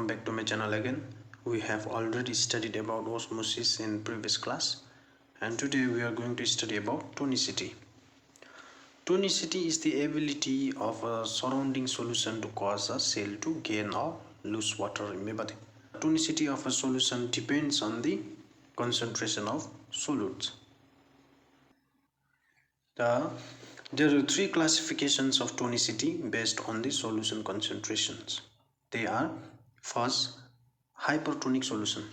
welcome back to my channel again. We have already studied about osmosis in previous class, and today we are going to study about tonicity. Tonicity is the ability of a surrounding solution to cause a cell to gain or lose water. Tonicity of a solution depends on the concentration of solutes. There are three classifications of tonicity based on the solution concentrations. They are: first, hypertonic solution.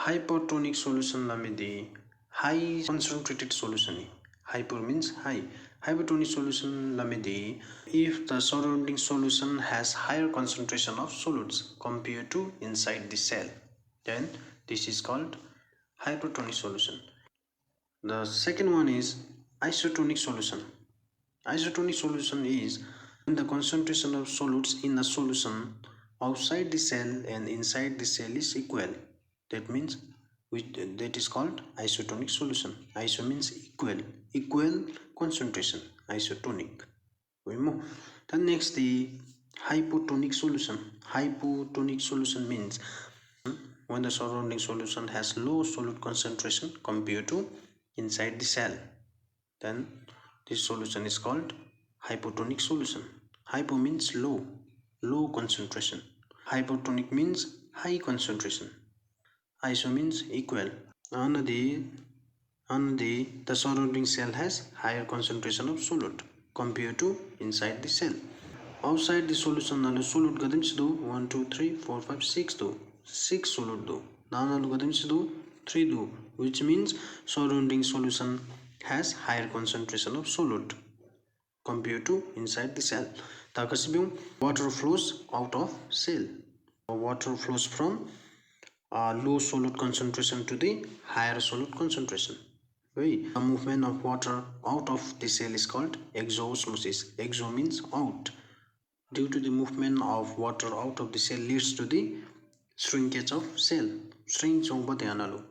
Hypertonic solution lamidi high concentrated solution. Hyper means high. Hypertonic solution lamidi if the surrounding solution has higher concentration of solutes compared to inside the cell, then this is called hypertonic solution. The second one is isotonic solution. Isotonic solution is when the concentration of solutes in a solution outside the cell and inside the cell is equal. That means that is called isotonic solution. Iso means equal concentration, isotonic. Then next, the hypotonic solution. Hypotonic solution means when the surrounding solution has low solute concentration compared to inside the cell, then this solution is called hypotonic solution. Hypo means low concentration. Hypotonic means high concentration. Iso means equal. The surrounding cell has higher concentration of solute compared to inside the cell. Outside the solution nalu solute gadams do 1 2 3 4 5 6 do 6 solute do. Nalu gadams do 3 do, which means surrounding solution has higher concentration of solute compared to inside the cell. Water flows out of cell. Water flows from low solute concentration to the higher solute concentration. The movement of water out of the cell is called exosmosis. Exo means out. Due to the movement of water out of the cell leads to the shrinkage of cell. Shrink analu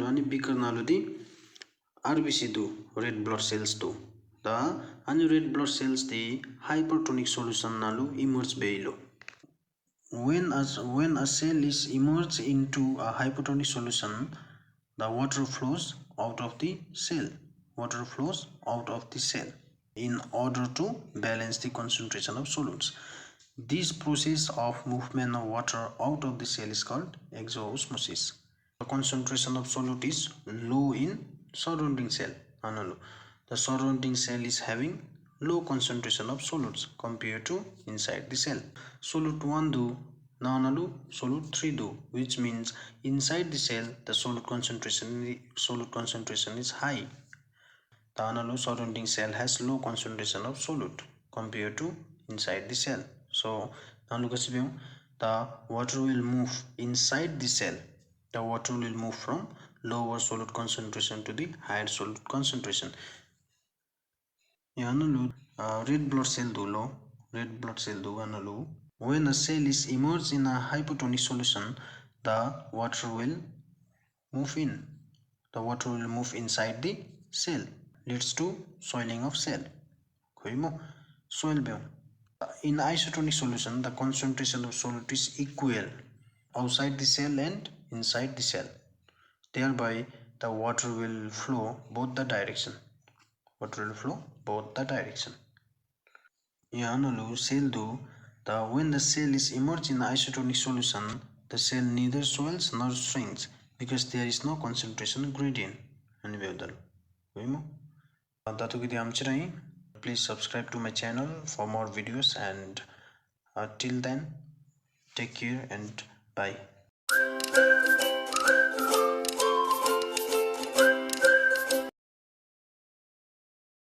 ani bigger nalu the RBC do red blood cells do. The red blood cells the hypertonic solution nalu emerge beilo. When a cell is immersed into a hypertonic solution, the water flows out of the cell. Water flows out of the cell in order to balance the concentration of solutes. This process of movement of water out of the cell is called exosmosis. The concentration of solute is low in surrounding cell. The surrounding cell is having low concentration of solutes compared to inside the cell. Solute 1 do, nanalu solute 3 do, which means inside the cell the solute concentration is high. The analog surrounding cell has low concentration of solute compared to inside the cell. So the water will move inside the cell. The water will move from lower solute concentration to the higher solute concentration. Red blood cell do low. Red blood cell do analog. When a cell is immersed in a hypotonic solution, the water will move in. The water will move inside the cell, leads to soiling of cell. Soil biome. In isotonic solution, the concentration of solute is equal outside the cell and inside the cell. Thereby, the water will flow both the direction. Water will flow both the direction. Cell do. When the cell is immersed in isotonic solution, the cell neither swells nor shrinks because there is no concentration gradient. Please subscribe to my channel for more videos, and till then, take care and bye.